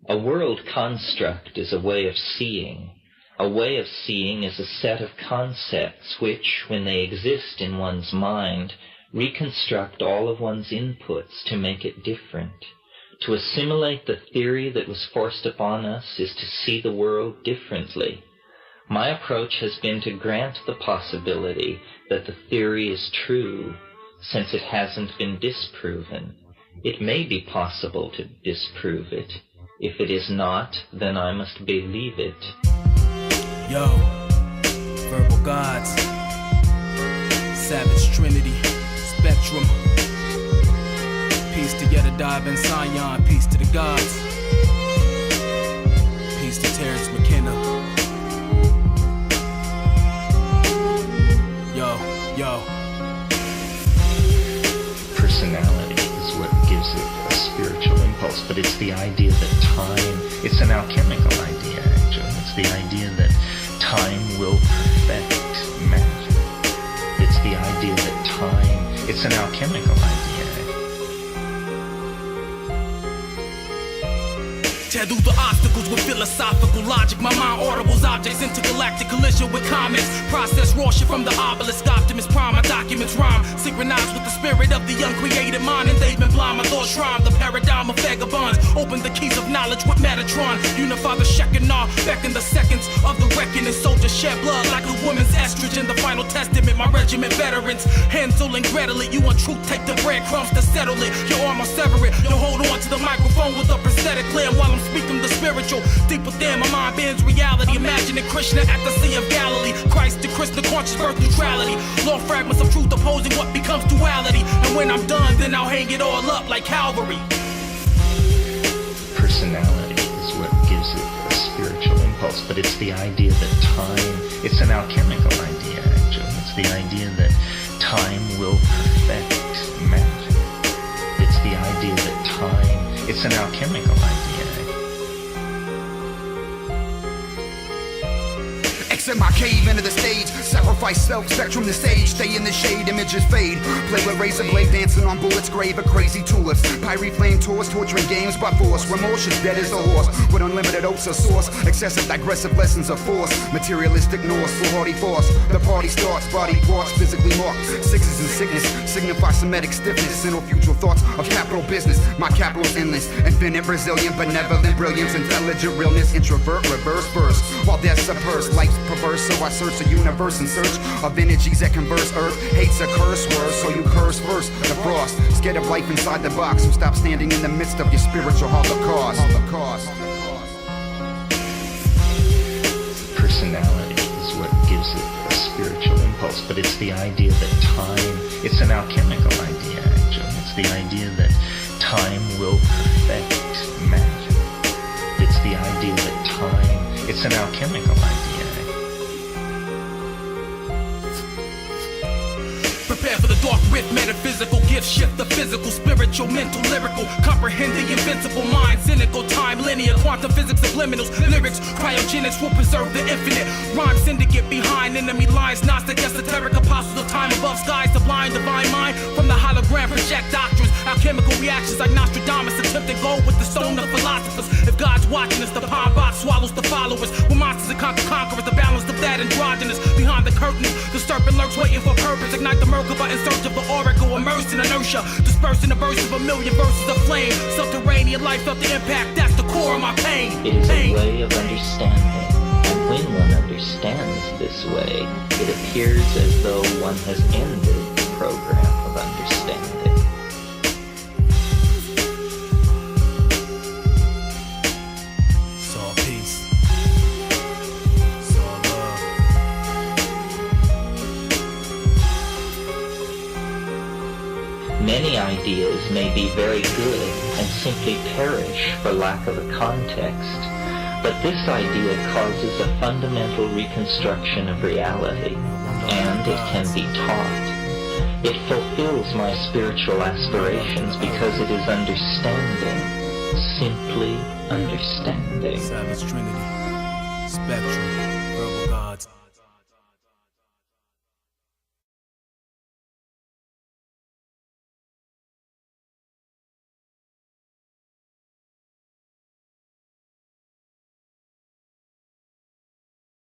A world construct is a way of seeing. A way of seeing is a set of concepts which, when they exist in one's mind, reconstruct all of one's inputs to make it different. To assimilate the theory that was forced upon us is to see the world differently. My approach has been to grant the possibility that the theory is true, since it hasn't been disproven. It may be possible to disprove it. If it is not, then I must believe it. Yo, verbal gods, savage Trinity, Spektrim. Peace to Yedadiah Ben Sion, peace to the gods. Peace to Terrence McKenna. Yo. Personality is what gives it a spiritual impulse, but it's the idea that time, it's an alchemical idea actually. It's the idea that time will perfect magic. It's the idea that time, it's an alchemical idea. Tear through the obstacles with philosophical logic. My mind audibles objects, intergalactic collision with comets. Process raw shit from the obelisk. Optimus Prime, my documents rhyme. Synchronized with the spirit of the uncreated mind. And they've been blind, my thoughts shrine. The paradigm of vagabonds. Open the keys of knowledge with Metatron. Unify the Shekinah. Beckon the seconds of the reckoning. Soldiers shed blood like a woman's estrogen. The final testament, my regiment veterans. Hansel and Gretel it. You want truth, take the breadcrumbs to settle it. Your arm will sever it. You hold on to the microphone with a prosthetic limb while I'm speaking the spiritual. Deep within my mind bends reality. Imagining Krishna at the Sea of Galilee. Christ the crystal conscious birth neutrality. Long fragments of truth opposing what becomes duality. And when I'm done, then I'll hang it all up like Calvary. Personality is what gives it a spiritual impulse, but it's the idea that time, it's an alchemical idea actually. It's the idea that time will perfect magic. It's the idea that time, it's an alchemical idea. In my cave, into the stage, sacrifice self, Spektrim the sage, stay in the shade, images fade, play with razor blade, dancing on bullets, grave of crazy tulips, pyre flame tours, torturing games by force, remorse is dead as a horse, with unlimited oats of source, excessive digressive lessons of force, materialistic Norse, full hardy force, the party starts, body parts physically marked, sixes and sickness, signify Semitic stiffness, centrifugal thoughts of capital business, my capital's endless, infinite, resilient, benevolent, brilliance, intelligent realness, introvert, reverse verse, while there's a purse, life's perverse, so I search the universe in search of energies that converse. Earth hates a curse word, so you curse first. The frost, scared of life inside the box, so stop standing in the midst of your spiritual holocaust. Personality is what gives it a spiritual impulse, but it's the idea that time, it's an alchemical idea actually. It's the idea that time will perfect magic. It's the idea that time, it's an alchemical idea. Prepare for the dark rift, metaphysical gifts shift the physical, spiritual, mental, lyrical. Comprehend the invincible mind, cynical, time, linear, quantum physics, subliminals, lyrics, cryogenics will preserve the infinite. Rhyme syndicate behind enemy lines, Gnostic, esoteric, apostles of time above skies, the blind, divine mind from the hologram, project doctrines, alchemical reactions like Nostradamus, attempting gold with the stone of philosophers. If God's watching us, the palm box swallows the followers. We're monsters that conquer conquerors, the balance of that androgynous. Behind the curtain, the serpent lurks waiting for purpose, ignite the Merkaba in search of the oracle, immersed in inertia, dispersed in the burst of a million verses of flame. Subterranean life felt the impact, that's the core of my pain. It is a way of understanding, and when one understands this way, it appears as though one has ended the program of understanding. It's all peace. It's all love. Many ideas may be very good and simply perish for lack of a context, but this idea causes a fundamental reconstruction of reality, and it can be taught. It fulfills my spiritual aspirations because it is understanding, simply understanding. Savage Trinity, Spektrim,